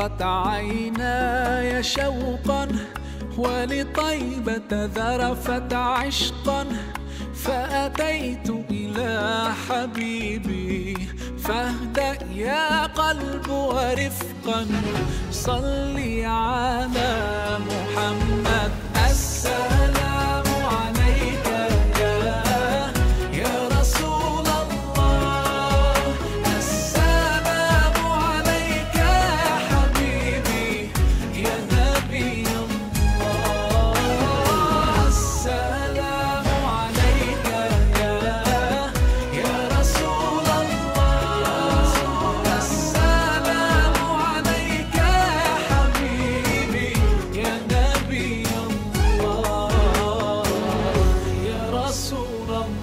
اشتاقت عيناي شوقا ولطيبة ذرفت عشقا فأتيت إلى حبيبي فاهدأ يا قلب ورفقا صلي على محمد السلام عليك يا رسول الله السلام عليك يا حبيبي يا نبي الله السلام عليك يا رسول الله السلام عليك يا حبيبي يا نبي الله يا رسول الله.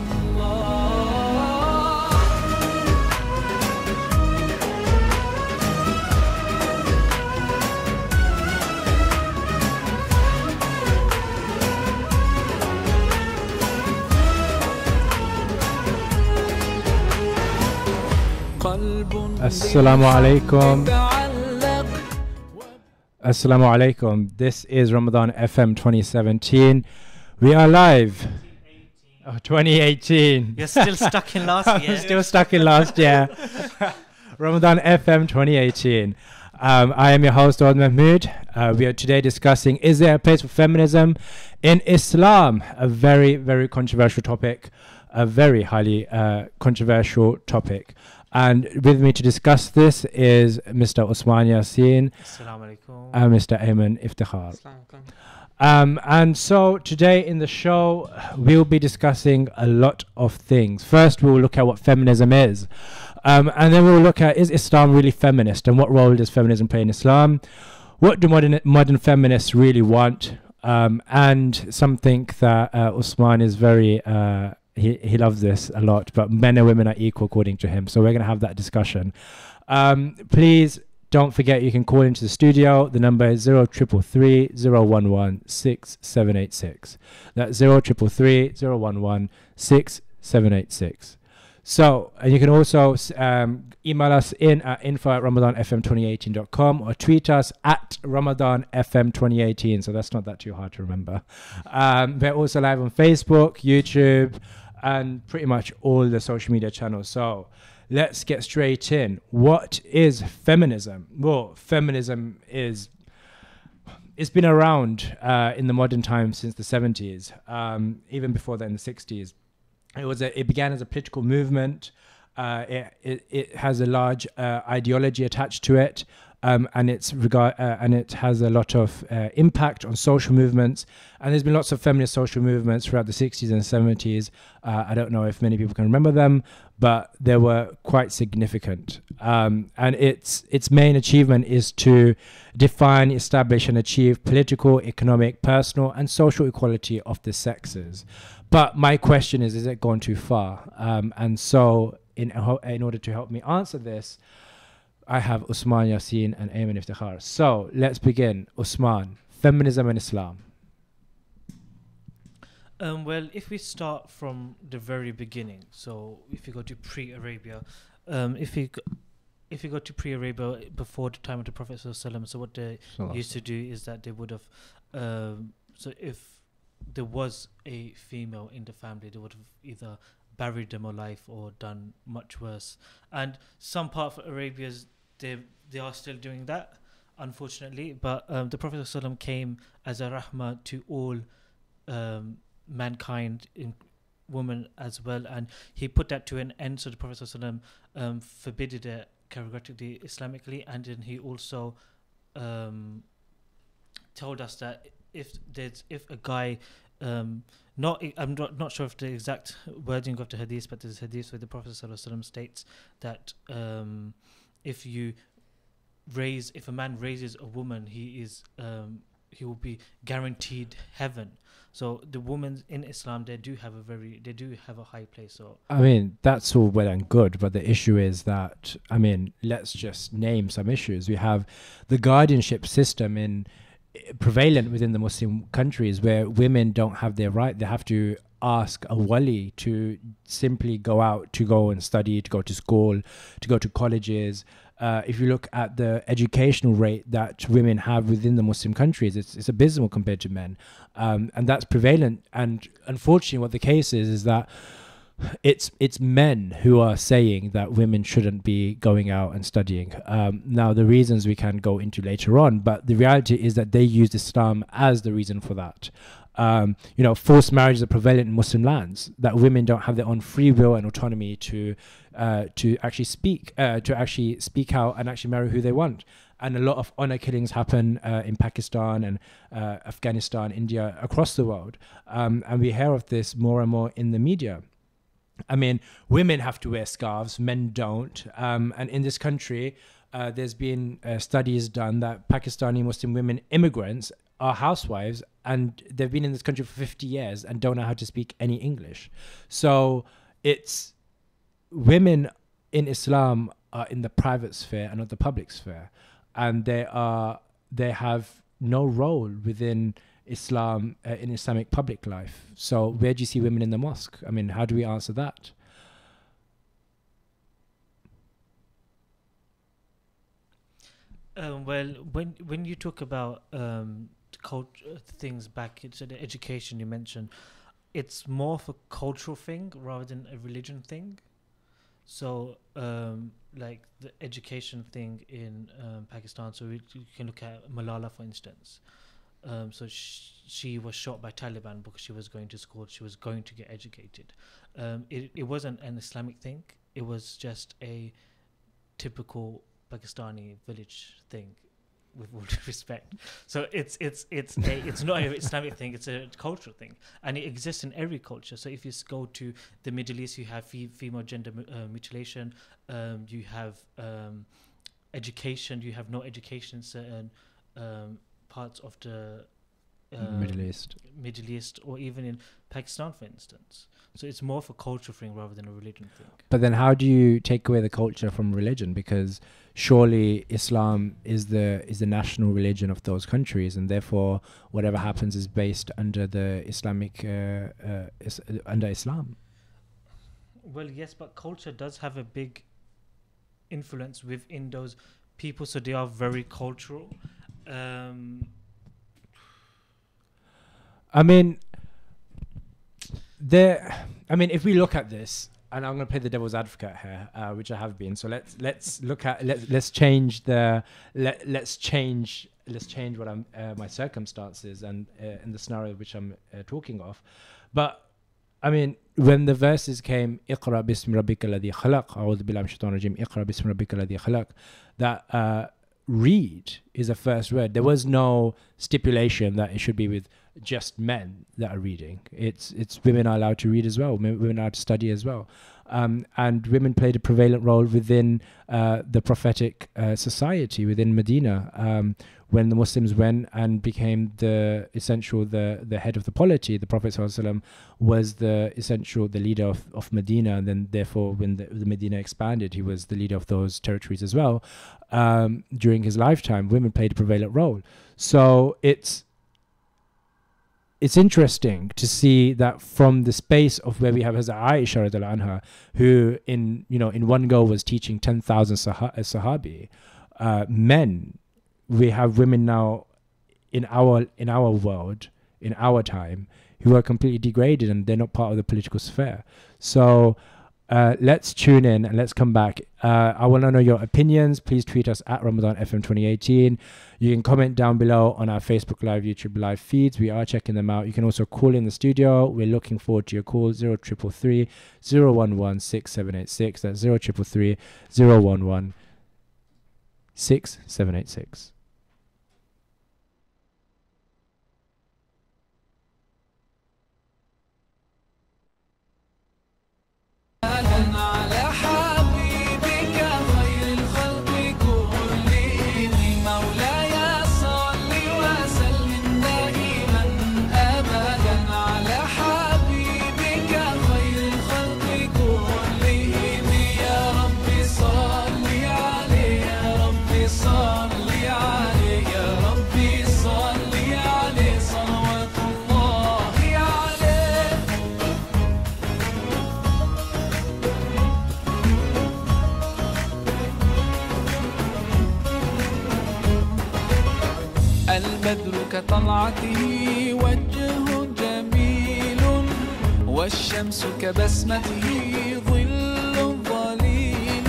قلب Assalamu alaikum. يتعلق Assalamu alaikum. This is Ramadan FM 2017. We are live. Oh, 2018. You're still stuck in last I'm year. still stuck in last year. Ramadan FM 2018. I am your host, Mahmood. We are today discussing, is there a place for feminism in Islam? A very, very controversial topic. A very highly controversial topic. And with me to discuss this is Mr. Usman Yassin Assalamu alaikum. and Mr. Ayman Iftikhar. And so today in the show, we'll be discussing a lot of things. First, we'll look at what feminism is. And then we'll look at, is Islam really feminist? And what role does feminism play in Islam? What do modern feminists really want? And something that Usman is very... He loves this a lot, but men and women are equal according to him. So we're going to have that discussion. Please don't forget you can call into the studio. The number is 0333 011 6786. That's 0333 011 6786. So, and you can also email us in at info@ramadanfm2018.com or tweet us at ramadanfm2018. So that's not that too hard to remember. We're also live on Facebook, YouTube, and pretty much all the social media channels. So let's get straight in. What is feminism? Well, feminism is... It's been around in the modern times since the 70s, even before that in the 60s. It began as a political movement. It has a large ideology attached to it, and it has a lot of impact on social movements. And there's been lots of feminist social movements throughout the 60s and 70s. I don't know if many people can remember them, but they were quite significant. And its main achievement is to define, establish, and achieve political, economic, personal, and social equality of the sexes. But my question is it gone too far? And so in order to help me answer this, I have Usman Yassin and Ayman Iftikhar. So let's begin. Usman, feminism and Islam. Well, if we start from the very beginning, so if you go to pre-Arabia, if you go to pre-Arabia before the time of the Prophet ﷺ, so what they used to do is that they would have, so if there was a female in the family, they would have either buried them alive or done much worse. And some part of Arabia, they are still doing that, unfortunately. But the Prophet ﷺ came as a rahmah to all mankind, in women as well, and he put that to an end. So the Prophet ﷺ forbidden it categorically Islamically, and then he also told us that if a guy I'm not sure of the exact wording of the hadith, but there's a hadith where the Prophet ﷺ states that if a man raises a woman, he will be guaranteed heaven. So the women in Islam, they do have a high place. So I mean, that's all well and good, but the issue is that, I mean, let's just name some issues. We have the guardianship system prevalent within the Muslim countries, where women don't have their right. They have to ask a wali to simply go out, to go and study, to go to school, to go to colleges. If you look at the educational rate that women have within the Muslim countries, it's abysmal compared to men. And that's prevalent. And unfortunately, what the case is that it's men who are saying that women shouldn't be going out and studying. Now, the reasons we can go into later on, but the reality is that they used Islam as the reason for that. Forced marriages are prevalent in Muslim lands, that women don't have their own free will and autonomy to actually speak out and actually marry who they want. And a lot of honor killings happen in Pakistan and Afghanistan, India, across the world. And we hear of this more and more in the media. I mean, women have to wear scarves, men don't. And in this country, there's been studies done that Pakistani Muslim women immigrants are housewives, and they've been in this country for 50 years and don't know how to speak any English. So it's women in Islam are in the private sphere and not the public sphere. And they have no role within Islam, in Islamic public life. So where do you see women in the mosque? I mean, how do we answer that? Well, when you talk about things back into the education you mentioned, it's more of a cultural thing rather than a religion thing. So like the education thing in Pakistan, so you can look at Malala, for instance. So she was shot by Taliban because she was going to school, she was going to get educated. It wasn't an Islamic thing, it was just a typical Pakistani village thing, with all due respect. So it's not an Islamic thing, it's a cultural thing, and it exists in every culture. So if you go to the Middle East, you have female gender mutilation, you have education, you have no education in certain parts of the Middle East, or even in Pakistan, for instance. So it's more of a culture thing rather than a religion thing. But then how do you take away the culture from religion? Because surely Islam is the national religion of those countries, and therefore whatever happens is based under the Islamic under Islam. Well, yes, but culture does have a big influence within those people, so they are very cultural. If we look at this, and I'm going to play the devil's advocate here, which I have been. So let's change what my circumstances and in the scenario which I'm talking of. But I mean, when the verses came, "Iqra bismi rabbika alladhi khalaq, a'udhu billahi minash shaitanir rajim, Iqra bismi rabbika alladhi khalaq," that read is a first word. There was no stipulation that it should be with just men that are reading. It's women are allowed to read as well. Women are allowed to study as well. And women played a prevalent role within the prophetic society within Medina. When the Muslims went and became the head of the polity, the Prophet ﷺ was the leader of Medina, and then therefore when the Medina expanded, he was the leader of those territories as well. During his lifetime, women played a prevalent role. So it's interesting to see that from the space of where we have Hazrat Aisha radiallahu anha, who in one go was teaching 10,000 sahabi, men. We have women now in our world, in our time, who are completely degraded and they're not part of the political sphere. So let's tune in and let's come back. I want to know your opinions. Please tweet us at Ramadan FM 2018. You can comment down below on our Facebook Live, YouTube Live feeds. We are checking them out. You can also call in the studio. We're looking forward to your call. 0333 011 6786. That's 0333 011 6786. على حبيبك خير الخلق كلهم مولاي صل وسلم دائما أبدا على حبيبك خير الخلق كلهم يا رب صل عليه يا رب صل عليه كطلعته وجه جميل، والشمس كبسمته ظل ظليل.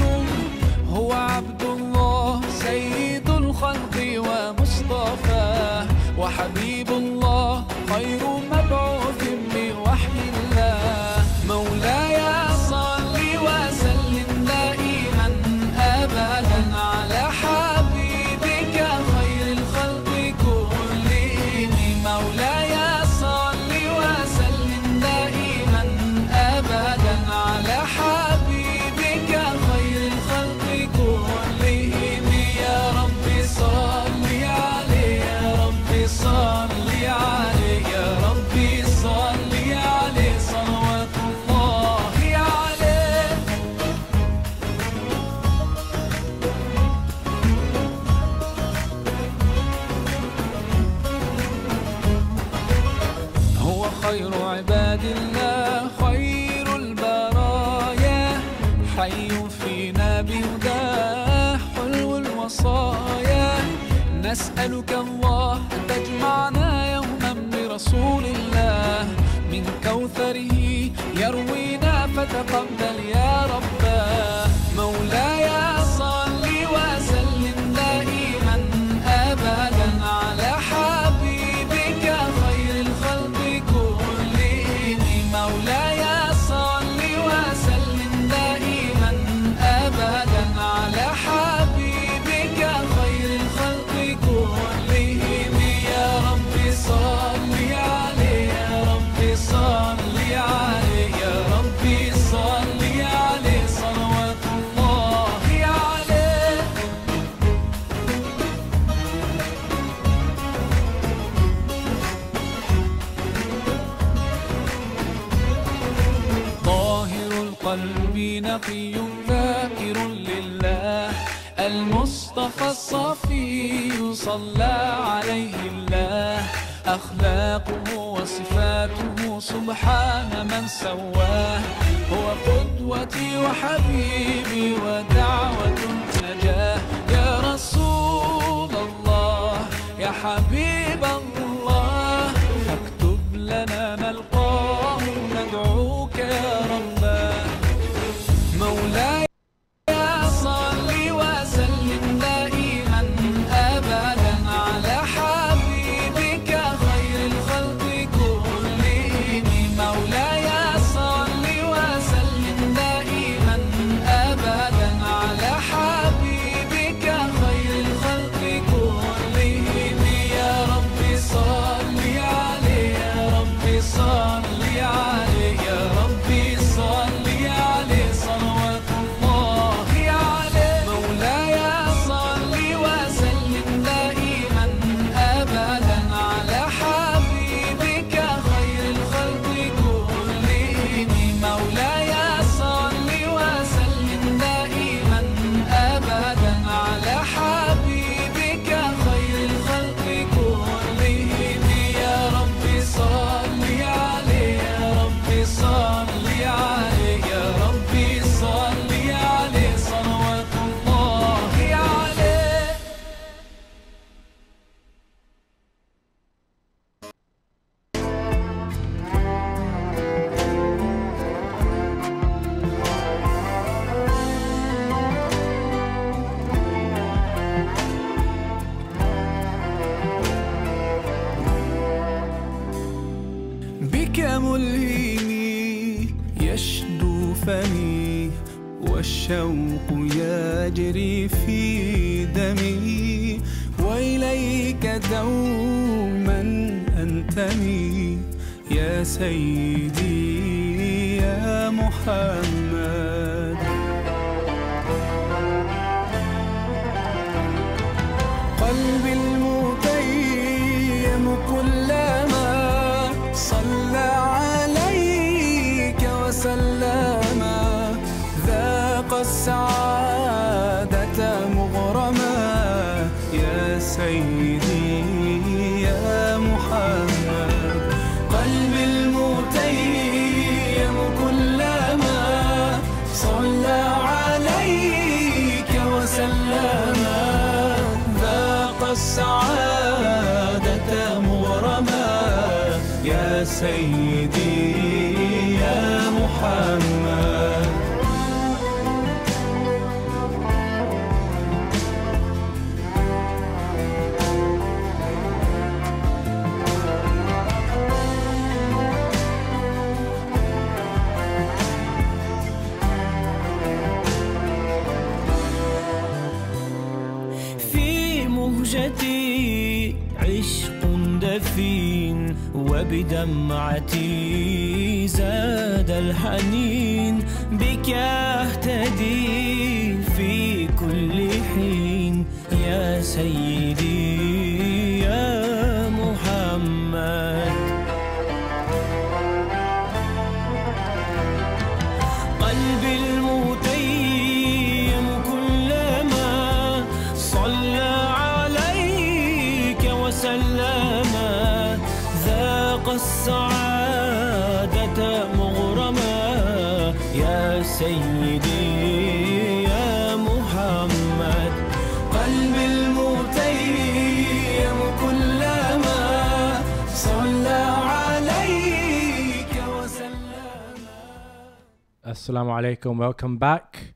هو عبد الله سيد الخلق ومصطفاه، وحبيب الله خير مبعوث بوحي الله. مولاي صل وسلم دائما أبدا على حبيبك خير الخلق كلهم. مولاي صل وسلم دائما أبدا على حبيبك خير الخلق كلهم. يا رب صل عليه، يا رب صل عليه، يا رب صل عليه صلوات الله عليه. هو خير عباد الله خير البرايا، حي فينا بهداه حلو الوصايا. نسألك الله أن تجمعنا يوما برسول الله، من كوثره يروينا فتقبل يا رباه. مولاي صل وسلم دائما أبدا على حبيبك خير الخلق كلهم. مولاي صل وسلم دائما أبدا على حبيبك خير الخلق كلهم. يا رب صل عليه، يا رب صل عليه، يا رب صل عليه صلوات الله عليه. طاهر القلب نقي ذاكر لله، المصطفى الصفي صلى عليه الله. أخلاقه وصفاته سبحان من سواه، هو قدوتي وحبيبي ودعوة النجاة. يا رسول الله يا حبيب الله، فاكتب لنا نلقاه ندعوك يا رباه. مولاي صل وسلم دائما أبدا على حبيبك خير الخلق كلهم. مولاي صل وسلم دائما أبدا على حبيبك خير الخلق كلهم. يا رب صل عليه، يا رب صل عليه، يا رب صل عليه صلوات الله عليه. مولاي صل وسلم دائما أبدا على حبيبك خير الخلق كلهم. مولاي صل وسلم دائما أبدا على حبيبك خير الخلق كلهم. يا رب صل عليه، يا رب صل عليه، يا رب صل عليه صلوات الله عليه. بك ملهمي يشدو فمي، والشوق يجري في دمي، وإليك دوما أنتمي يا سيدي يا محمد. قلبي المتيم كلما صلى عليك وسلم، ذاق السعادة مغرما يا سيدي يا محمد. قلبي المتيم كلما سيدي يا محمد. مهجتي عشق دفين وبدمعتي زاد الحنين بك أهتدي في كل حين يا سيدي يا محمد. قلبي المتيم كلما صلى وسلم ذاق السعادة مغرما يا سيدي يا محمد. قلبي المتيم كلما صلى عليك وسلم. Assalamu alaikum, welcome back.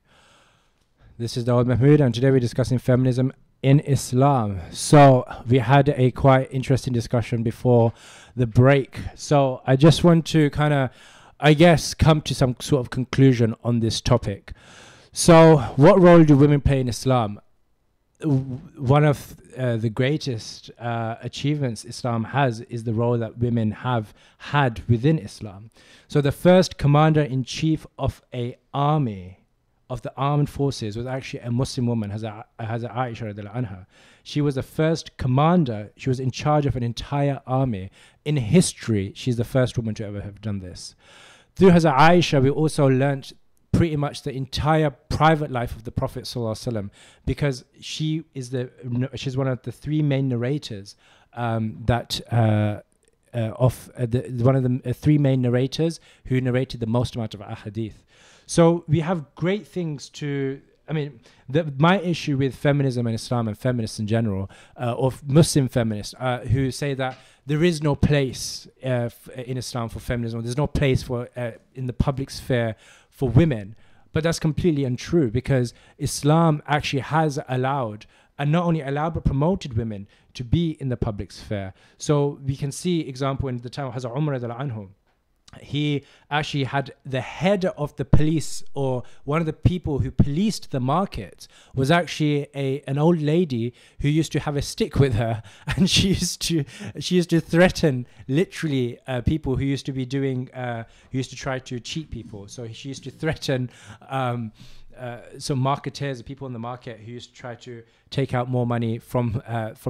This is Dawood Mahmood, and today we're discussing feminism in Islam. So we had a quite interesting discussion before the break. So I just want to kind of, I guess, come to some sort of conclusion on this topic. So what role do women play in Islam? One of the greatest achievements Islam has is the role that women have had within Islam. So the first commander-in-chief of a army, of the armed forces, was actually a Muslim woman, Hazrat Aisha radiallahu anha. She was the first commander. She was in charge of an entire army. In history, she's the first woman to ever have done this. Through Hazrat Aisha, we also learnt pretty much the entire private life of the Prophet ﷺ, because she's one of the three main narrators one of the three main narrators who narrated the most amount of ahadith. So we have great things to, my issue with feminism and Islam and feminists in general, or Muslim feminists who say that there is no place in Islam for feminism, there's no place for in the public sphere for women. But that's completely untrue, because Islam actually has allowed, and not only allowed but promoted, women to be in the public sphere. So we can see example in the time of Hazrat Umar radiallahu anhu. He actually had the head of the police, or one of the people who policed the market, was actually an old lady who used to have a stick with her, and she used to threaten literally people who used to be doing who used to try to cheat people. So she used to threaten some marketers, people in the market who used to try to take out more money from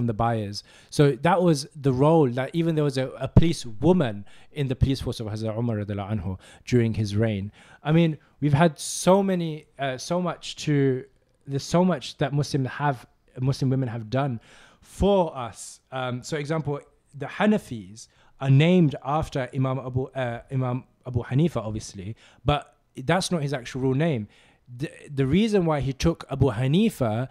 the buyers. So that was the role, that even there was a police woman in the police force of Hazrat Umar radiallahu anhu during his reign. We've had there's so much that Muslim women have done for us. So example, the Hanafis are named after Imam Abu Hanifa, obviously, but that's not his actual real name. The reason why he took Abu Hanifa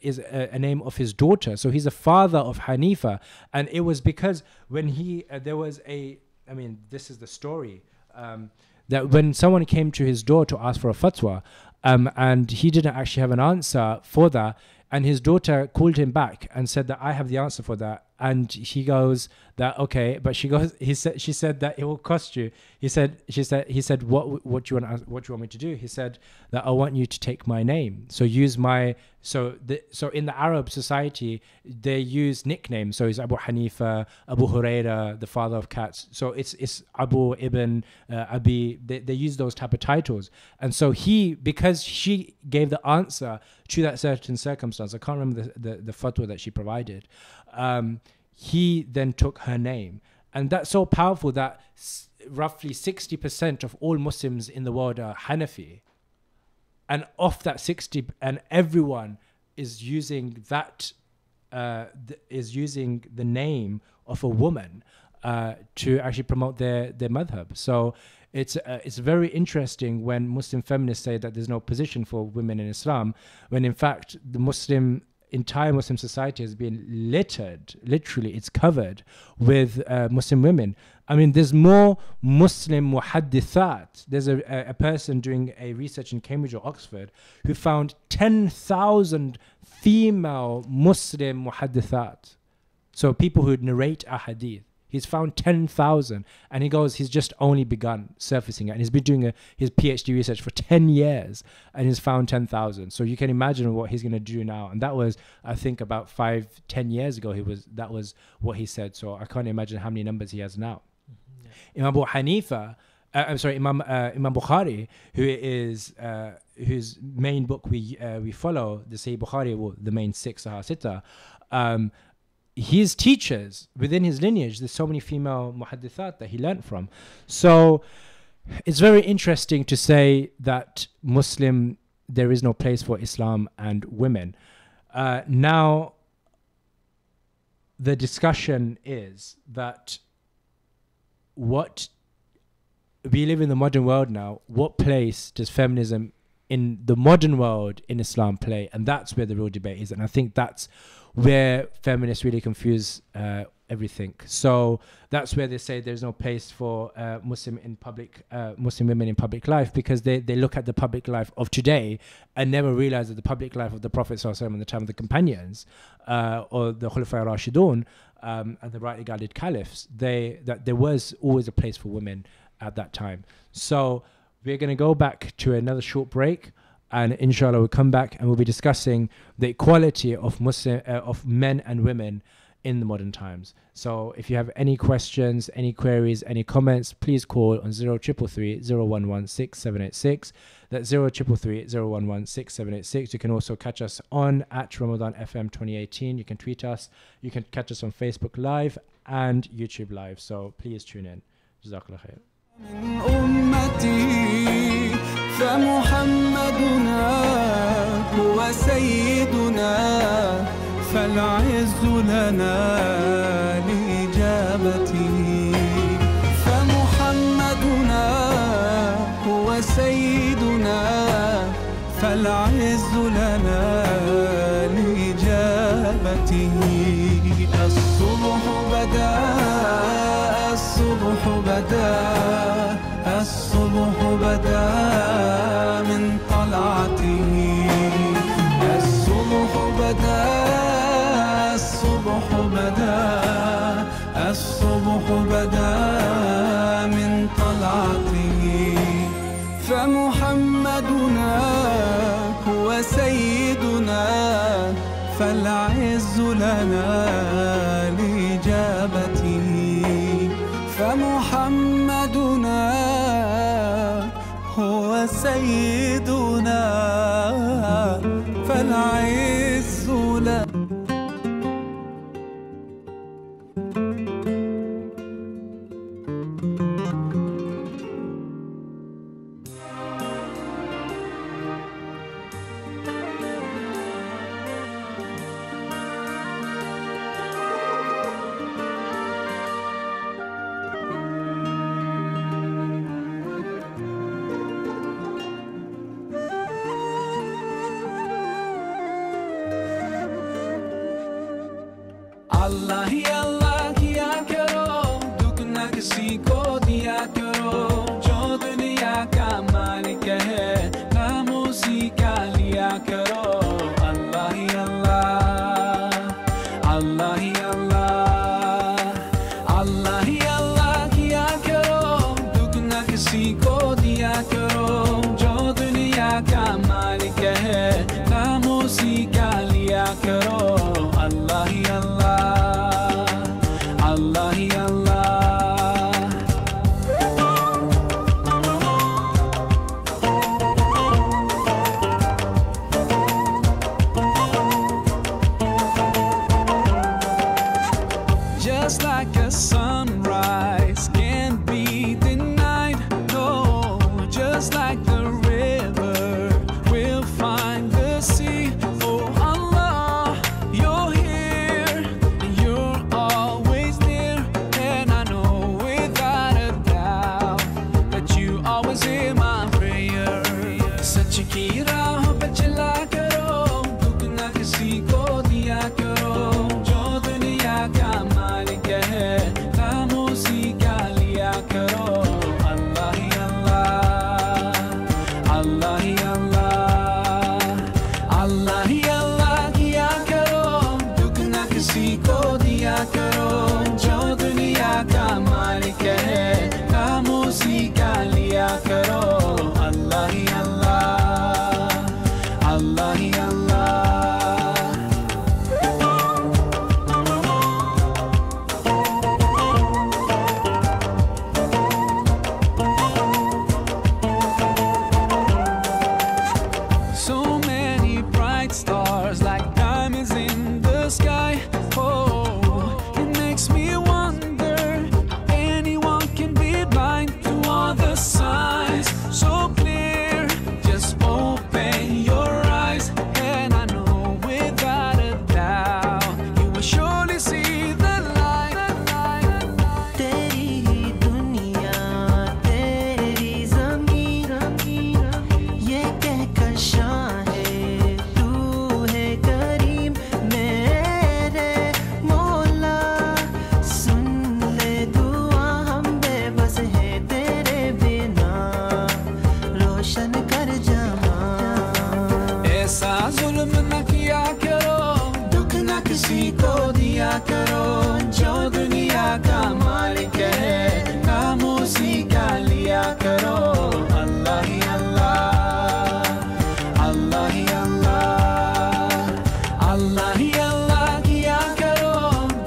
is a name of his daughter, so he's the father of Hanifa, and it was because when there was this is the story, that when someone came to his door to ask for a fatwa, and he didn't actually have an answer for that, and his daughter called him back and said that I have the answer for that. And he goes that, okay, but she said that it will cost you. He said what do you want me to do? He said that I want you to take my name. So use my, so in the Arab society, they use nicknames. So it's Abu Hanifa, Abu Huraira, the father of cats. So it's Abu Ibn Abi. They use those type of titles. And so because she gave the answer to that certain circumstance, I can't remember the fatwa that she provided, he then took her name. And that's so powerful that roughly 60% of all Muslims in the world are Hanafi. And of that 60, and everyone is using that, is using the name of a woman to actually promote their madhab. So it's very interesting when Muslim feminists say that there's no position for women in Islam, when in fact the Muslim entire Muslim society has been littered, literally it's covered with Muslim women. I mean, there's more Muslim muhaddithat. There's a person doing a research in Cambridge or Oxford who found 10,000 female Muslim muhaddithat. So people who narrate a hadith. He's found 10,000, and he goes, he's just only begun surfacing it, and he's been doing his PhD research for 10 years, and he's found 10,000. So you can imagine what he's going to do now. And that was, I think, about 5-10 years ago. That was what he said. So I can't imagine how many numbers he has now. Imam Abu Hanifa, Imam Bukhari, whose main book we follow, the Sahih Bukhari, well, the main six Sahih Sittah, his teachers within his lineage, there's so many female muhaddithat that he learnt from. So it's very interesting to say that there is no place for Islam and women. Now the discussion is that we live in the modern world now. What place does feminism in the modern world in Islam play? And that's where the real debate is. And I think that's where feminists really confuse everything. So that's where they say there's no place for Muslim women in public life, because they look at the public life of today and never realize that the public life of the Prophet ﷺ in the time of the companions or the Khulafa Rashidun and the rightly guided caliphs, that there was always a place for women at that time. So we're going to go back to another short break, and inshallah we'll come back and we'll be discussing the equality of men and women in the modern times. So if you have any questions, any queries, any comments, please call on 0333 011 6786. That's 0333 011 6786. You can also catch us on @Ramadan FM 2018. You can tweet us. You can catch us on Facebook Live and YouTube Live. So please tune in. Jazakallah khair. من أمتي فمحمدنا هو سيدنا فالعز لنا لإجابته فمحمدنا هو سيدنا فالعز لنا لإجابته الصبح بدا الصبح بدا الصبح بدا من طلعته الصبح بدا الصبح بدا الصبح بدا من طلعته فمحمدنا هو سيدنا فالعز لنا لإجابته فمحمدنا هو سيدنا فالعز لنا. अल्लाह ही अल्लाह किया करो दुख न किसी को दिया करो जो दुनिया का मालिक है नाम उसी का लिया करो अल्लाह ही अल्लाह अल्लाह ही अल्लाह अल्लाह ही अल्लाह किया करो दुख न किसी को दिया करो जो दुनिया का मालिक है नाम उसी का लिया करो अल्लाह ही अल्लाह Allah hi Allah just like a sunrise can't be denied no just like the river will find the sea oh Allah you're here you're always hear my prayer सच की राह पे चला करो दुख न किसी को ही अल्लाह अल्लाह ही अल्लाह किया करो दुख न किसी को दिया करो जो दुनिया का मालिक है खामोशी का लिया करो अल्लाह ही अल्लाह अल्लाह ही अल्लाह करो जो दुनिया का मालिक है खामोशी का लिया करो अल्लाह ही अल्लाह अल्लाह ही अल्लाह अल्लाह ही अल्लाह किया करो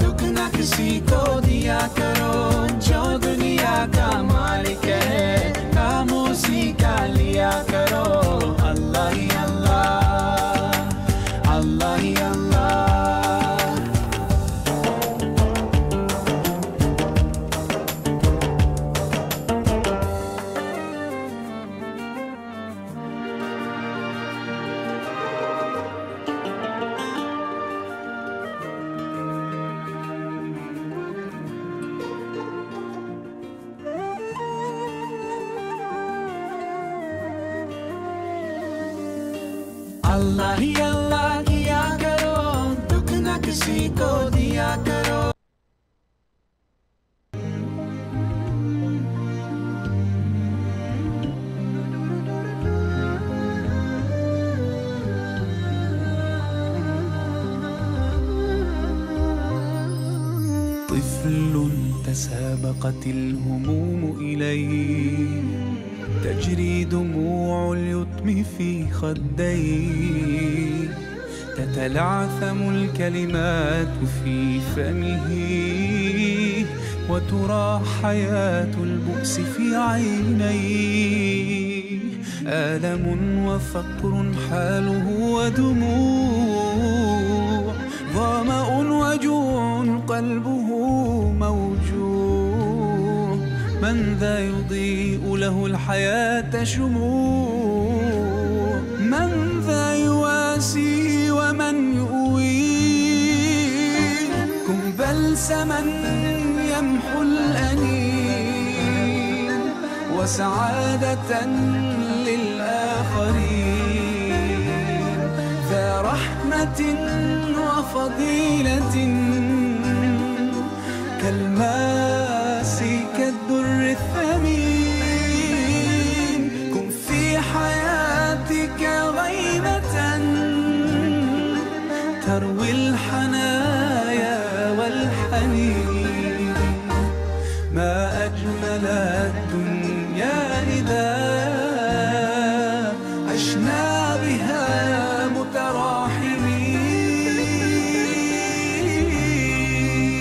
दुख न किसी को दिया करो जो दुनिया का मालिक है खामोशी का लिया करो अल्लाह ही अल्लाह अल्लाह ही अल्लाह अल्लाह ही अल्लाह किया करो दुख न किसी को दिया करो طفل تسابقت الهموم إليه تجري دموع اليتم في خديه تتلعثم الكلمات في فمه وترى حياة البؤس في عينيه آلم وفقر حاله ودموع ظمأ وجوع قلبه موجوع من ذا يضيء له الحياة شموع من ذا يواسي ومن يؤويه كن بلسما يمحو الأنين وسعادة للآخرين ذا رحمة وفضيلة كالماس كالدر الثمين كن في حياتك غيمة تروي الحنايا والحنين ما أجمل الدنيا إذا عشنا بها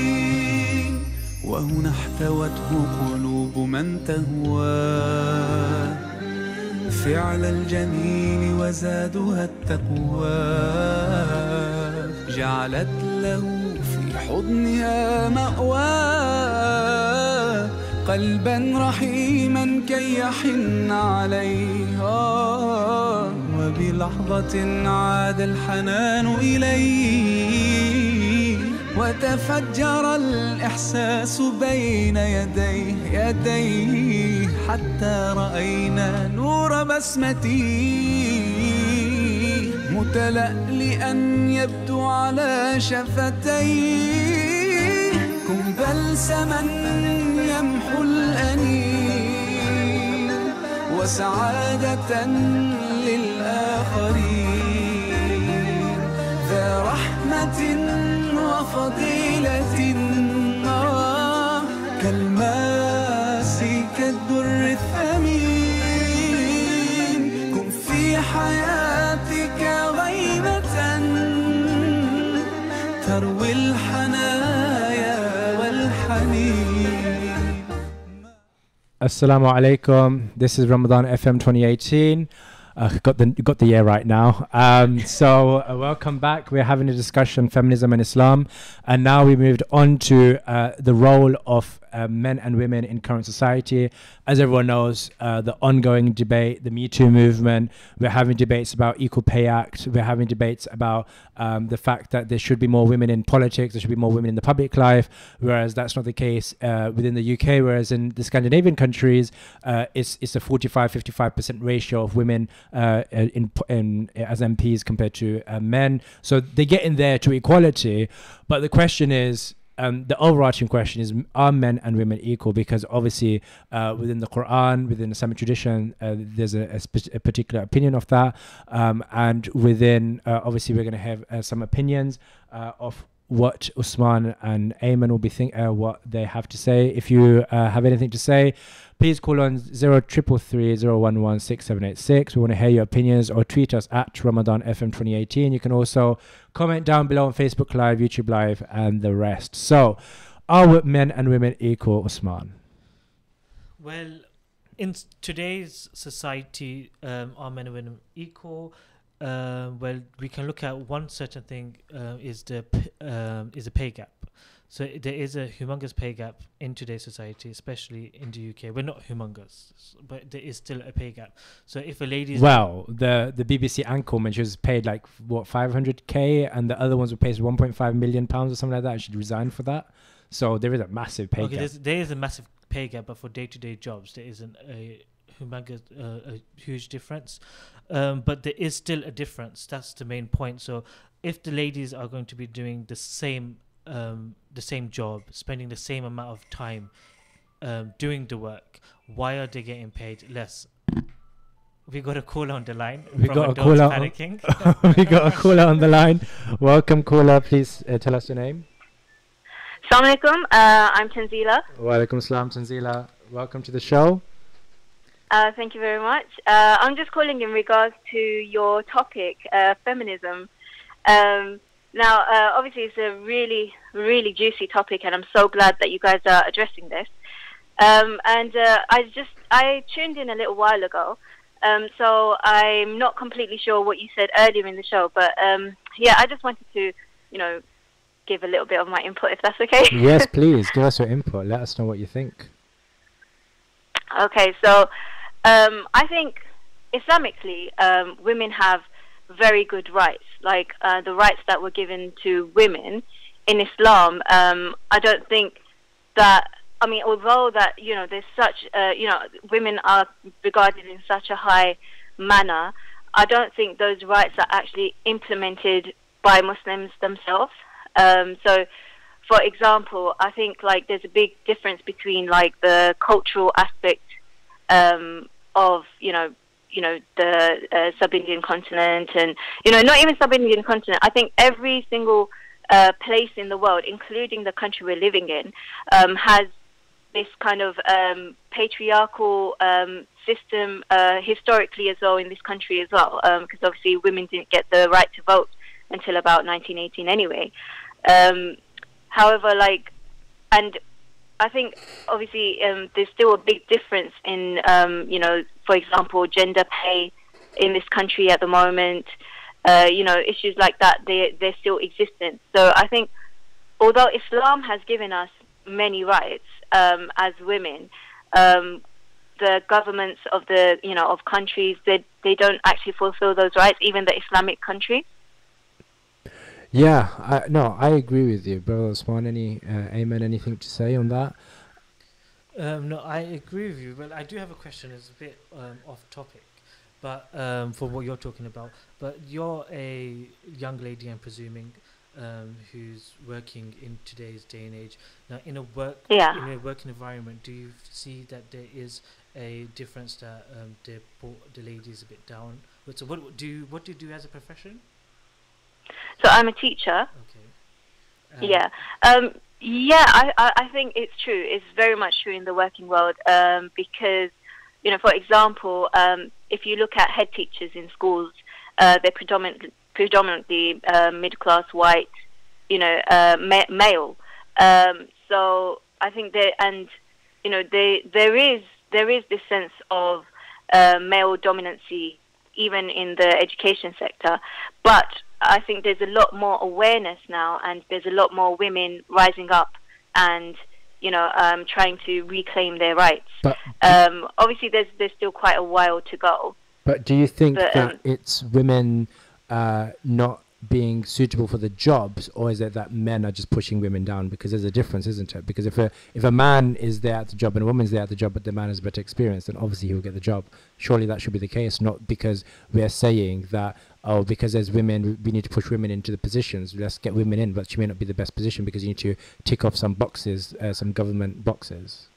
متراحمين وهنا احتوته قلوب من تهواه فعل الجميل وزادها التقوى جعلت له في حضنها مأواه قلبا رحيما كي يحن عليها وبلحظة عاد الحنان إليه وتفجر الإحساس بين يديه حتى رأينا نور بسمته متلألئا يبدو على شفتيه كن بلسما يمحو الأنين وسعادة حياتك غيمة تروي الحنايا والحنين. Assalamu alaikum. This is Ramadan FM 2018. Got the year right now. So welcome back. We're having a discussion feminism and Islam, and now we moved on to the role of men and women in current society. As everyone knows, the ongoing debate, the Me Too movement. We're having debates about Equal Pay Act. We're having debates about the fact that there should be more women in politics. There should be more women in the public life, whereas that's not the case within the UK. Whereas in the Scandinavian countries, it's a 45-55% ratio of women as MPs compared to men. So they get in there to equality. But the question is, the overarching question is, are men and women equal? Because obviously within the Quran, within the Islamic tradition, there's a particular opinion of that. And within, obviously, we're going to have some opinions of what Usman and Ayman will be what they have to say. If you have anything to say, please call on 0333011678. We want to hear your opinions, or tweet us at Ramadan FM 2018. You can also comment down below on Facebook Live, YouTube Live, and the rest. So, are men and women equal, Usman? Well, in today's society, are men and women equal? Well, we can look at one certain thing is a pay gap. So there is a humongous pay gap in today's society, especially in the UK. We're not humongous, but there is still a pay gap. So if a lady's the BBC anchorman, she was paid like what, 500k, and the other ones were paid 1.5 million pounds or something like that, and she'd resign for that. So there is a massive pay gap. There is a massive pay gap, but for day-to-day jobs, there isn't a humongous, a huge difference. But there is still a difference. That's the main point. So if the ladies are going to be doing the same job, spending the same amount of time doing the work, why are they getting paid less? We got a caller on the line. We got a caller panicking. We got a caller on the line. Welcome, caller. Please tell us your name. Assalamu alaikum. I'm Tanzila. Wa alaikum assalam, Tanzila. Welcome to the show. Thank you very much. I'm just calling in regards to your topic, feminism. Now, obviously, it's a really, really juicy topic, and I'm so glad that you guys are addressing this. I tuned in a little while ago, so I'm not completely sure what you said earlier in the show, but yeah, I just wanted to, give a little bit of my input, if that's okay. Yes, please give us your input. Let us know what you think. Okay, so I think Islamically, women have very good rights, like the rights that were given to women in Islam. I don't think that, although that, there's such, women are regarded in such a high manner, I don't think those rights are actually implemented by Muslims themselves. So, for example, I think there's a big difference between the cultural aspect of the sub-Indian continent, and not even sub-Indian continent. I think every single place in the world, including the country we're living in, has this kind of patriarchal system historically as well in this country as well, because obviously women didn't get the right to vote until about 1918 anyway. However, and I think obviously there's still a big difference in, for example, gender pay in this country at the moment. Issues like that, they're still existent. So I think although Islam has given us many rights as women, the governments of of countries, they don't actually fulfill those rights, even the Islamic countries. Yeah, I agree with you, brother Usman. Ayman, anything to say on that? No, I agree with you. Well, I do have a question. It's a bit off topic, but for what you're talking about. But you're a young lady, I'm presuming, who's working in today's day and age. Now, in a working environment, do you see that there is a difference that they brought the ladies a bit down? So, what do you do as a profession? So I'm a teacher. Okay. Yeah. I think it's true. It's very much true in the working world, because, you know, for example, if you look at head teachers in schools, they're predominantly middle class, white, you know, male. So I think you know, there is this sense of male dominancy even in the education sector, but I think there's a lot more awareness now, and there's a lot more women rising up and, you know, trying to reclaim their rights. But obviously, there's still quite a while to go. But do you think that it's women not being suitable for the jobs, or is it that men are just pushing women down? Because there's a difference, isn't it? Because if a man is there at the job and a woman's there at the job, but the man has better experience, then obviously he'll get the job. Surely that should be the case, not because we're saying that, oh, because there's women, we need to push women into the positions, let's get women in, but she may not be the best position because you need to tick off some boxes, some government boxes.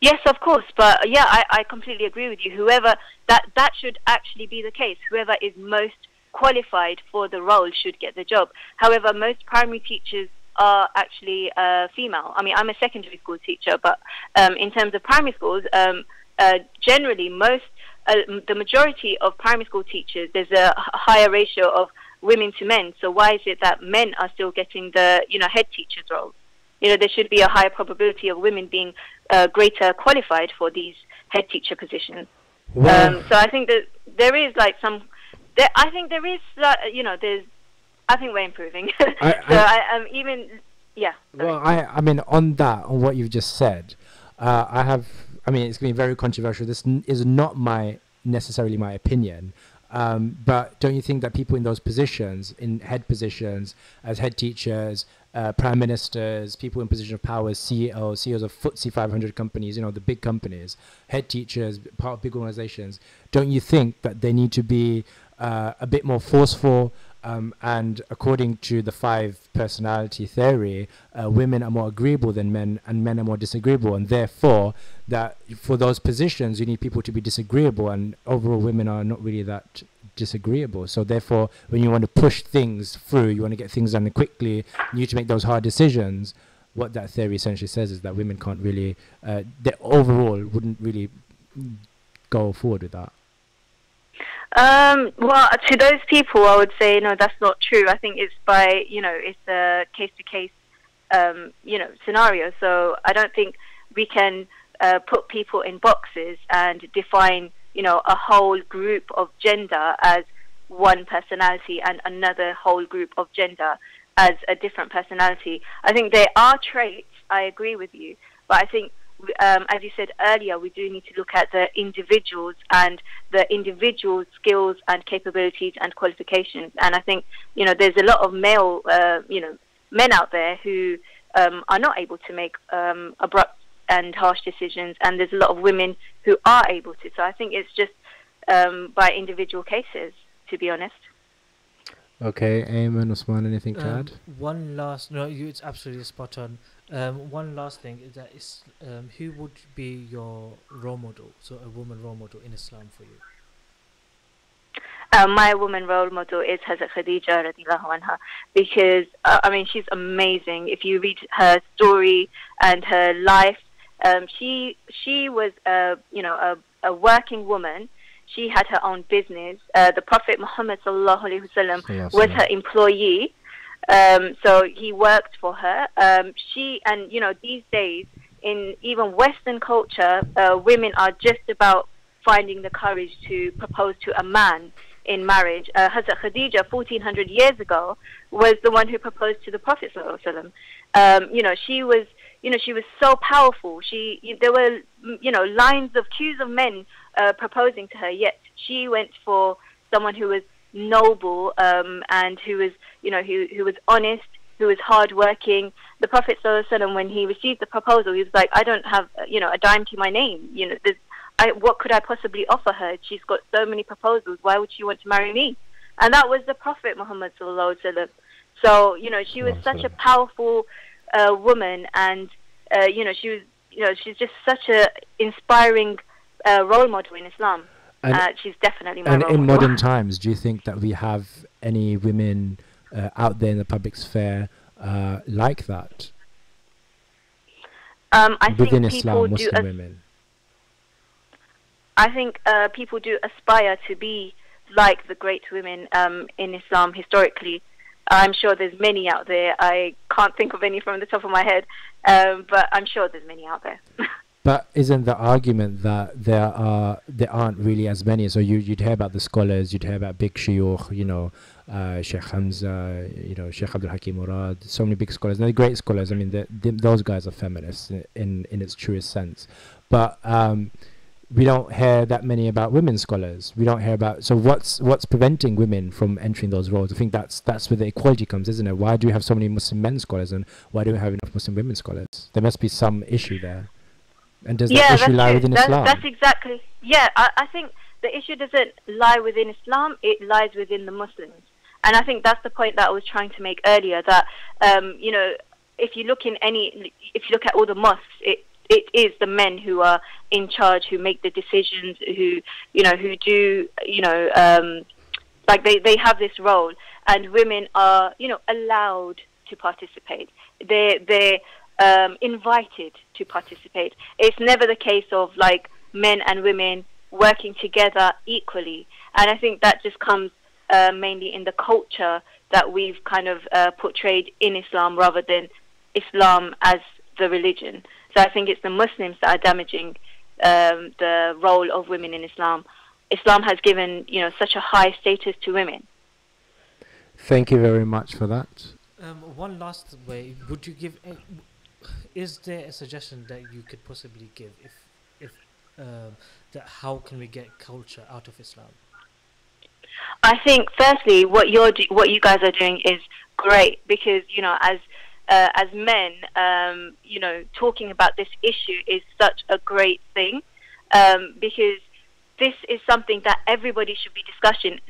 Yes, of course, but yeah, I completely agree with you. Whoever, that should actually be the case. Whoever is most qualified for the role should get the job. However, most primary teachers are actually female. I mean, I'm a secondary school teacher, but in terms of primary schools, generally the majority of primary school teachers, there's a higher ratio of women to men. So why is it that men are still getting the, you know, head teachers roles? You know, there should be a higher probability of women being greater qualified for these head teacher positions. Wow. So I think that there is like I think there is, you know, I think we're improving. Yeah. Well, I mean, on what you've just said, I mean, it's going to be very controversial. This is not necessarily my opinion. But don't you think that people in those positions, in head positions, as head teachers, prime ministers, people in position of power, CEOs of FTSE 500 companies, you know, the big companies, head teachers, part of big organizations, don't you think that they need to be a bit more forceful? And according to the 5 personality theory, women are more agreeable than men, and men are more disagreeable, and therefore that for those positions you need people to be disagreeable, and overall women are not really that disagreeable. So therefore, when you want to push things through, you want to get things done quickly, you need to make those hard decisions. What that theory essentially says is that women can't really, they overall wouldn't really go forward with that. Well, to those people, I would say, no, that's not true. I think it's it's a case-to-case, scenario. So I don't think we can put people in boxes and define, a whole group of gender as one personality and another whole group of gender as a different personality. I think there are traits, I agree with you, but I think as you said earlier, we do need to look at the individuals and the individual skills and capabilities and qualifications. And I think, there's a lot of male, men out there who are not able to make abrupt and harsh decisions, and there's a lot of women who are able to. So I think it's just by individual cases, to be honest. Okay, Ayman, Usman, anything to add? It's absolutely spot on. One last thing is that who would be your role model, so a woman role model in Islam for you? My woman role model is Hazrat Khadija radiallahu anha, because she's amazing. If you read her story and her life, she was a working woman. She had her own business. The Prophet Muhammad sallallahu alaihi wasallam was her employee. So he worked for her. These days, in even Western culture, women are just about finding the courage to propose to a man in marriage. Hazrat Khadija, 1400 years ago, was the one who proposed to the Prophet sallallahu alaihi wasallam. She was so powerful. There were, lines of queues of men proposing to her, yet she went for someone who was noble and who was, who was honest, who was hardworking. The Prophet ﷺ, when he received the proposal, he was like, I don't have, a dime to my name. What could I possibly offer her? She's got so many proposals. Why would she want to marry me? And that was the Prophet Muhammad ﷺ. So, she was such a powerful woman, and she was, she's just such a inspiring role model in Islam. She's definitely my role model. And in modern times, do you think that we have any women out there in the public sphere like that? I within think Islam, Muslim women. I think people do aspire to be like the great women in Islam historically. I'm sure there's many out there. I can't think of any from the top of my head, but I'm sure there's many out there. But isn't the argument that there aren't really as many? So you'd hear about the scholars, you'd hear about big shuyukh, Sheikh Hamza, Sheikh Abdul Hakim Murad, so many big scholars. And they're great scholars. I mean, those guys are feminists in its truest sense. But we don't hear that many about women scholars. We don't hear about. So what's preventing women from entering those roles? I think that's where the equality comes, isn't it? Why do we have so many Muslim men scholars, and why don't we have enough Muslim women scholars? There must be some issue there. And does that issue lie within Islam? That's exactly. Yeah, I think the issue doesn't lie within Islam. It lies within the Muslims. And I think that's the point that I was trying to make earlier. That if you look at all the mosques, it is the men who are in charge, who make the decisions, who do, like they have this role, and women are, allowed to participate. They're invited to participate. It's never the case of like men and women working together equally. And I think that just comes mainly in the culture that we've kind of portrayed in Islam rather than Islam as the religion. So I think it's the Muslims that are damaging the role of women in Islam. Islam has given, such a high status to women. Thank you very much for that. One last way, would you give? Is there a suggestion that you could possibly give if that how can we get culture out of Islam? I think firstly, what you guys are doing is great, because as men, talking about this issue is such a great thing, because this is something that everybody should be discussing.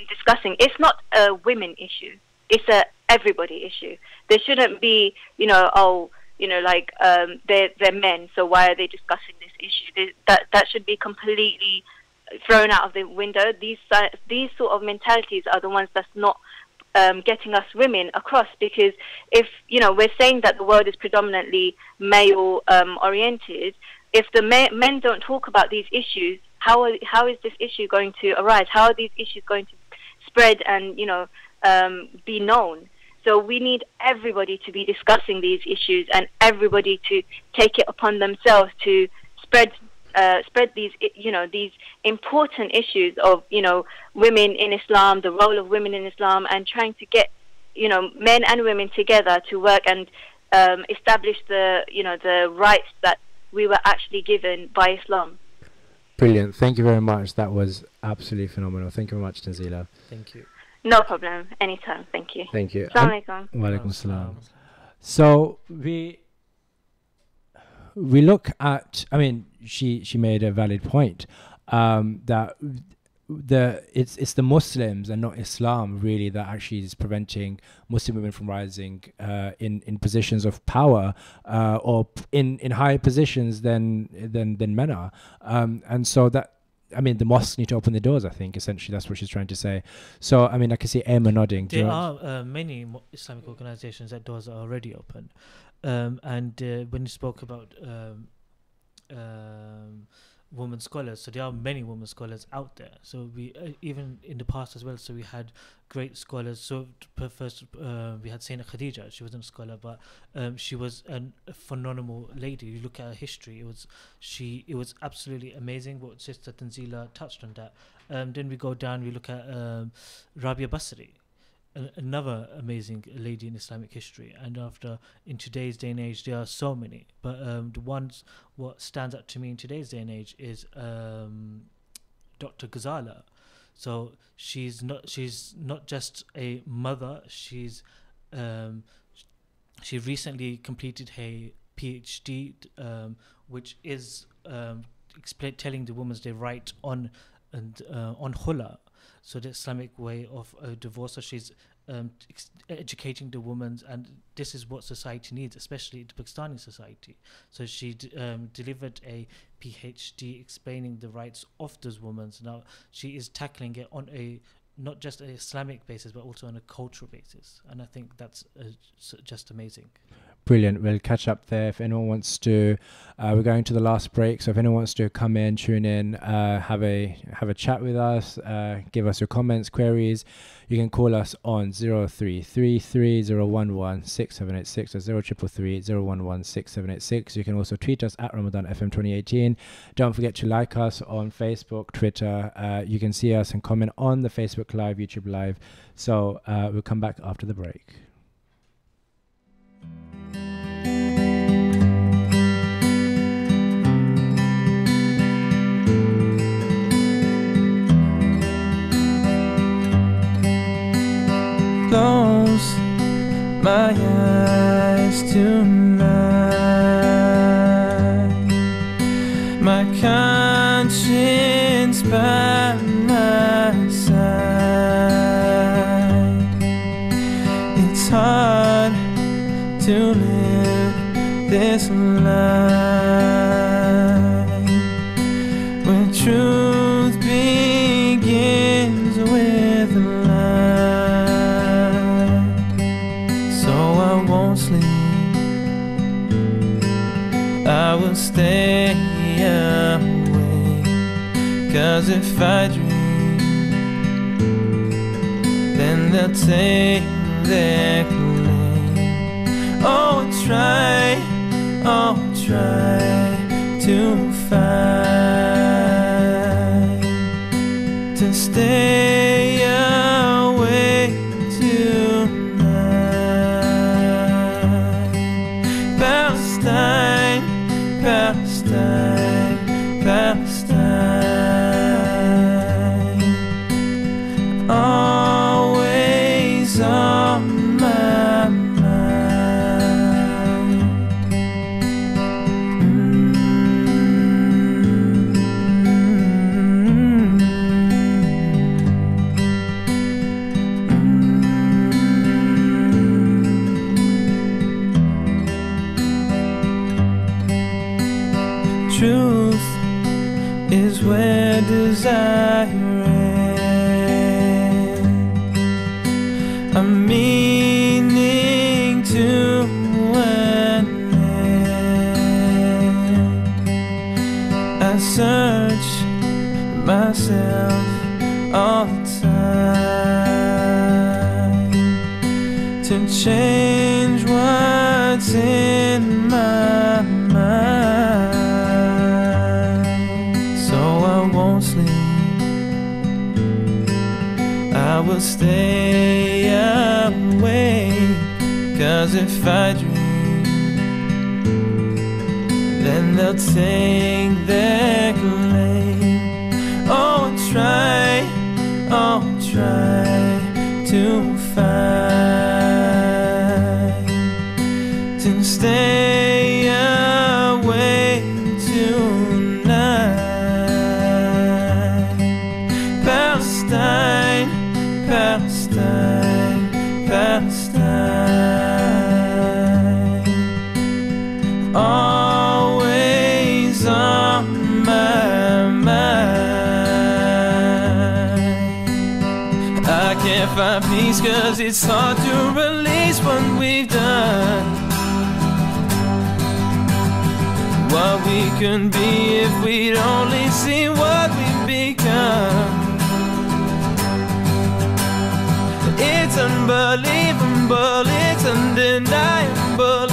It's not a women issue; it's a everybody issue. There shouldn't be, they're men, so why are they discussing this issue? That should be completely thrown out of the window. These sort of mentalities are the ones that's not getting us women across, because if we're saying that the world is predominantly male oriented, if the men don't talk about these issues, how is this issue going to arise? How are these issues going to spread and be known? So we need everybody to be discussing these issues, and everybody to take it upon themselves to spread these these important issues of women in Islam, the role of women in Islam, and trying to get men and women together to work and establish the rights that we were actually given by Islam. Brilliant. Thank you very much. That was absolutely phenomenal. Thank you very much, Tanzila. Thank you. No problem. Anytime. Thank you. Thank you. Assalamu alaikum. Wa alaikum assalam. So we look at, I mean, she made a valid point, that it's the Muslims and not Islam really that actually is preventing Muslim women from rising in positions of power, or in higher positions than men are, and so that, I mean, the mosques need to open the doors. I think essentially that's what she's trying to say. So I mean, I can see Ayman nodding. There are many Islamic organizations that doors are already open, and when you spoke about women scholars, so there are many women scholars out there. So we even in the past as well, so we had great scholars. So first we had Sayyidina Khadija. She wasn't a scholar, but she was a phenomenal lady. You look at her history, it was absolutely amazing. What Sister Tanzila touched on that. Then we go down, we look at Rabia Basri, another amazing lady in Islamic history. And in today's day and age, there are so many, but the ones what stands out to me in today's day and age is Dr. Ghazala. So she's not just a mother. She recently completed her PhD, which is telling the women their right on khula, so the Islamic way of divorce. So she's educating the women, and this is what society needs, especially the Pakistani society. So she delivered a PhD explaining the rights of those women. Now she is tackling it on not just an Islamic basis, but also on a cultural basis, and I think that's just amazing. Brilliant. We'll catch up there. If anyone wants to, we're going to the last break. So if anyone wants to come in, tune in, have a chat with us, give us your comments, queries, you can call us on 0333011676 or 0333011676. You can also tweet us at Ramadan FM 2018. Don't forget to like us on Facebook, Twitter. You can see us and comment on the Facebook Live, YouTube Live. So we'll come back after the break. Close my eyes tonight, my conscience by my side. It's hard to live this life when truth begins with a lie. So I won't sleep, I will stay awake, 'cause if I dream, then they'll take their claim. Oh, try to find, to stay awake tonight. Palestine, Palestine, Palestine, always on my mind. Truth is where desire ends, a meaning to an end. I search myself all the time to change what's in my mind. So I won't sleep, I will stay awake, 'cause if I dream, then they'll take their claim. Oh, try to find, to stay awake tonight. Palestine, Palestine, Palestine, always on my mind. I can't find peace 'cause it's hard to release what we've done, what we could be if we'd only see what we've become. It's unbelievable, it's undeniable.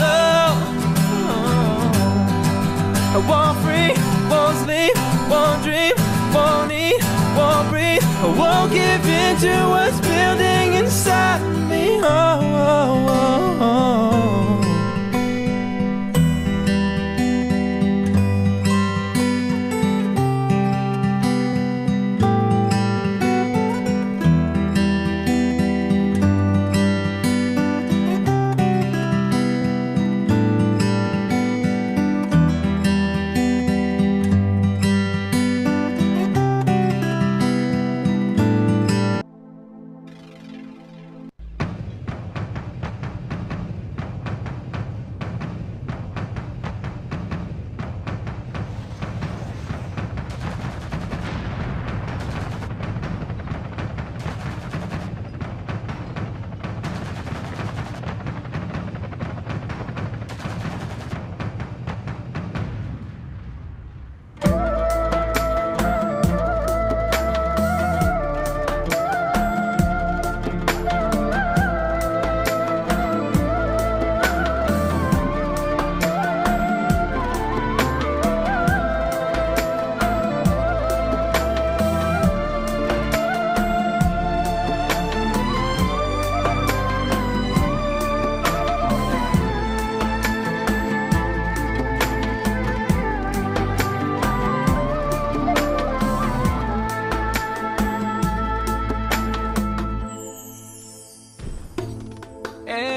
I won't free, won't sleep, won't dream, won't eat, won't breathe. I won't give in to what's building inside me.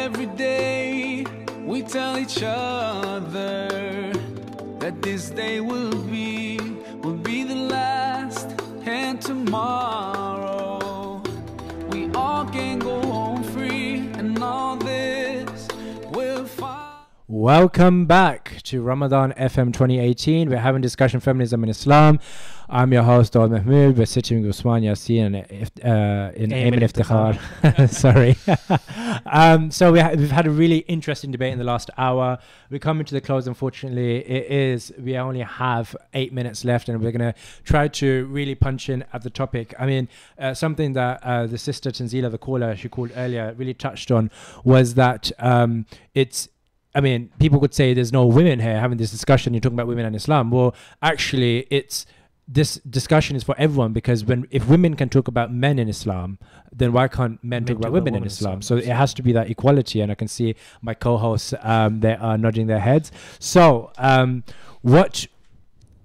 every day we tell each other that this day will be the last, and tomorrow we all can go home free, and all this will find. Welcome back to Ramadan FM 2018. We're having discussion feminism and Islam. I'm your host, Dawood Mahmood. We're sitting with Usman, Yasin, in Ayman and Sorry. So we've had a really interesting debate in the last hour. We're coming to the close, unfortunately. We only have 8 minutes left, and we're going to try to really punch in at the topic. I mean, something that the sister Tanzila, the caller she called earlier, really touched on was that people could say there's no women here having this discussion. You're talking about women and Islam. Well, actually, this discussion is for everyone, because if women can talk about men in Islam, then why can't men talk about women in Islam? So it has to be that equality, and I can see my co-hosts they are nodding their heads. So what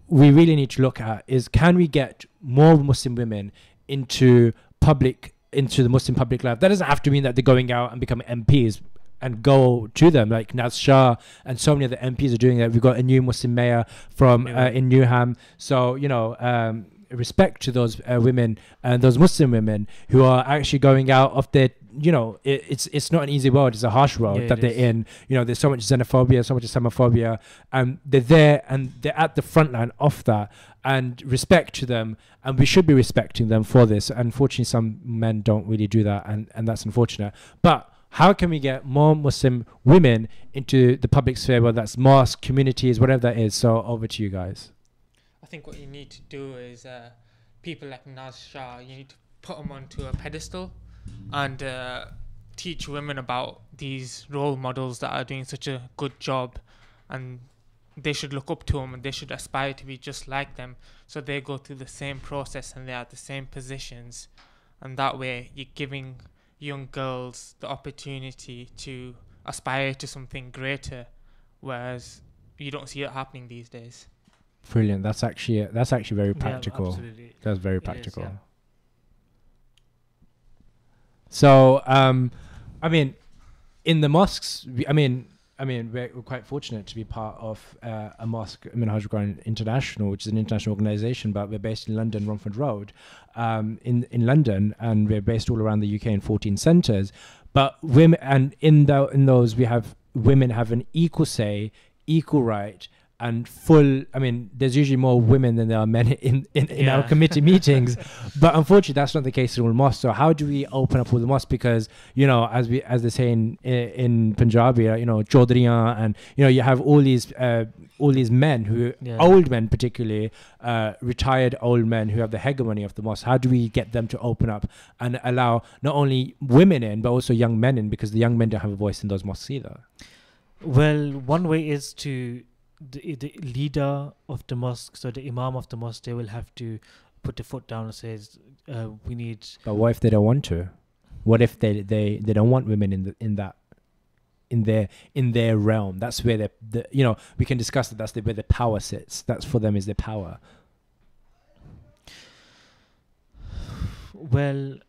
we really need to look at is, can we get more Muslim women into the Muslim public life? That doesn't have to mean that they're going out and becoming MPs and go to them, like Naz Shah and so many of the MPs are doing that. We've got a new Muslim mayor from in Newham. So, respect to those women and those Muslim women who are actually going out of their, it's not an easy world. It's a harsh world that they're in. There's so much xenophobia, so much Islamophobia, and they're there and they're at the front line of that, and respect to them. And we should be respecting them for this. Unfortunately, some men don't really do that, and that's unfortunate. But how can we get more Muslim women into the public sphere, whether that's mosques, communities, whatever that is? So over to you guys. I think what you need to do is people like Naz Shah, you need to put them onto a pedestal and teach women about these role models that are doing such a good job, and they should look up to them and they should aspire to be just like them, so they go through the same process and they're at the same positions, and that way you're giving young girls the opportunity to aspire to something greater, whereas you don't see it happening these days. Brilliant. That's actually very practical. Yeah, absolutely. That's very practical. Is, yeah. So, in the mosques, we're quite fortunate to be part of a mosque, Minhaj Quran International, which is an international organization, but we're based in London, Romford Road, in London, and we're based all around the UK in 14 centres. But women, and in those, women have an equal say, equal right, and full. There's usually more women than there are men in our committee meetings, but unfortunately that's not the case in all mosques. So how do we open up all the mosques? Because as they say in Punjabi, chaudhriyan, and you have all these men who old men, particularly retired old men who have the hegemony of the mosque. How do we get them to open up and allow not only women in but also young men in, because the young men don't have a voice in those mosques either? Well, one way is to the leader of the mosque, so the imam of the mosque, they will have to put the foot down and says, we need. But what if they don't want to? What if they don't want women in their realm? That's where we can discuss that. That's where the power sits. That's for them, is their power. Well,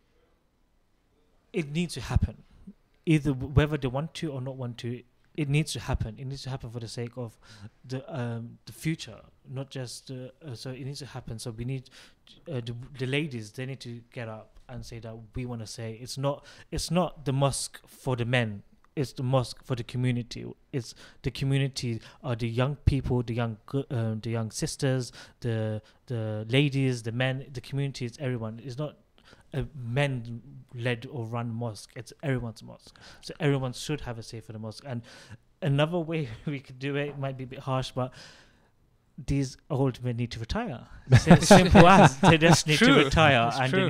it needs to happen, either whether they want to or not want to. It needs to happen. It needs to happen for the sake of the future, not just. So it needs to happen. So we need the ladies. They need to get up and say that we want to say. It's not the mosque for the men. It's the mosque for the community. It's the community are the young people, the young sisters, the ladies, the men. The community is everyone. It's not a men-led or run mosque. It's everyone's mosque. So everyone should have a say for the mosque. And another way we could do it might be a bit harsh, but these old men need to retire. Simple as. They just need to retire, and they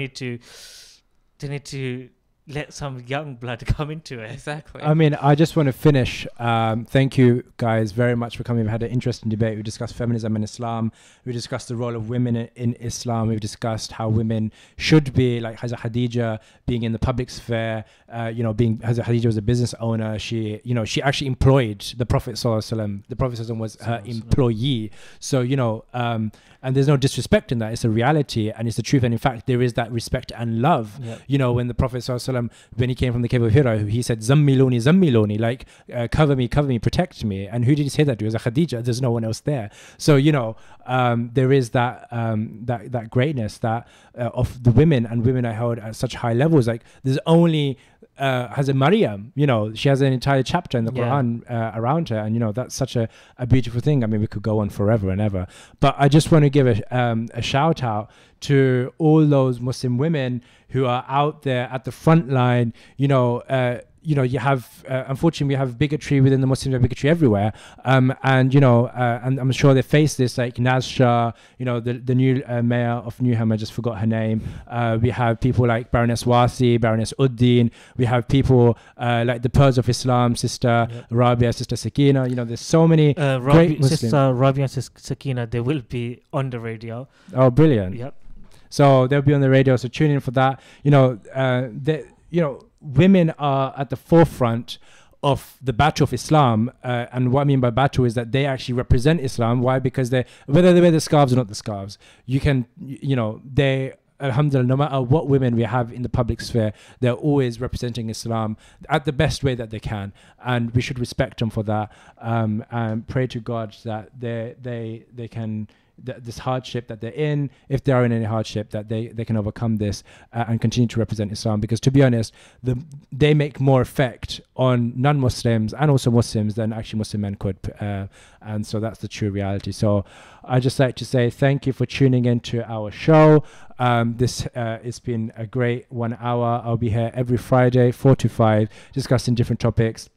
need to let some young blood come into it. Exactly. I just want to finish. Thank you guys very much for coming. We've had an interesting debate. We discussed feminism in Islam. We discussed the role of women in Islam. We've discussed how women should be, like Hazrat Khadija, being in the public sphere. Hazrat Khadija was a business owner. She actually employed the Prophet ﷺ. The Prophet ﷺ was her employee. So, and there's no disrespect in that. It's a reality and it's the truth. And in fact, there is that respect and love. Yep. When the Prophet ﷺ Prophet when he came from the cave of Hira, he said, Zammiluni, Zammiluni, like cover me, protect me. And who did he say that to? It was Khadija. There's no one else there. So, you know, there is that that greatness that of the women, and women are held at such high levels. Like there's only has a Maryam, you know, she has an entire chapter in the Quran around her, and you know that's such a beautiful thing. I mean, we could go on forever and ever, but I just want to give a shout out to all those Muslim women who are out there at the front line. You have unfortunately we have bigotry within the Muslims, bigotry everywhere, and you know, and I'm sure they face this, like Naz Shah, you know, the new mayor of Newham, I just forgot her name. We have people like Baroness Wasi, Baroness Uddin. We have people like the Pearls of Islam, Sister Rabia, Sister Sakina. You know, there's so many great Muslims. Sister Rabia and Sakina, they will be on the radio. Oh, brilliant! Yep. So they'll be on the radio. So tune in for that. You know, women are at the forefront of the battle of Islam, and what I mean by battle is that they actually represent Islam. Why? Because whether they wear the scarves or not the scarves, they, alhamdulillah, no matter what women we have in the public sphere, they're always representing Islam at the best way that they can, and we should respect them for that, and pray to God that they can, this hardship that they're in, if they are in any hardship, that they can overcome this and continue to represent Islam. Because to be honest, they make more effect on non-Muslims and also Muslims than actually Muslim men could, and so that's the true reality. So I just like to say thank you for tuning in to our show. This it's been a great 1 hour. I'll be here every Friday 4 to 5 discussing different topics.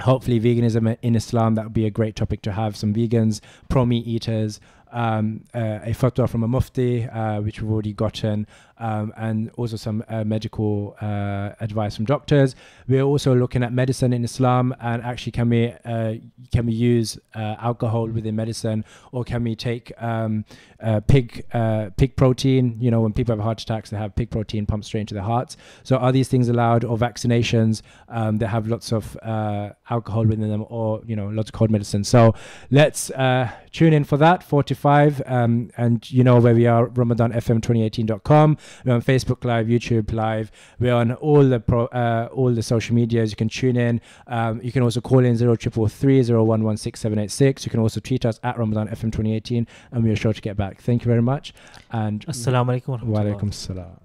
Hopefully veganism in Islam, that would be a great topic to have. Some vegans, pro-meat eaters, a fatwa from a mufti, which we've already gotten, and also some medical advice from doctors. We're also looking at medicine in Islam, and actually can we use alcohol within medicine, or can we take pig protein? You know, when people have heart attacks, they have pig protein pumped straight into their hearts. So are these things allowed? Or vaccinations that have lots of alcohol within them, or lots of cold medicine. So let's tune in for that 4 to 5, and you know where we are, RamadanFM2018.com. We're on Facebook Live, YouTube Live. We're on all the social medias. You can tune in. You can also call in 0333 0116786. You can also tweet us at RamadanFM2018, and we are sure to get back. Thank you very much. And Assalamu alaikum. Wa alaikum salam.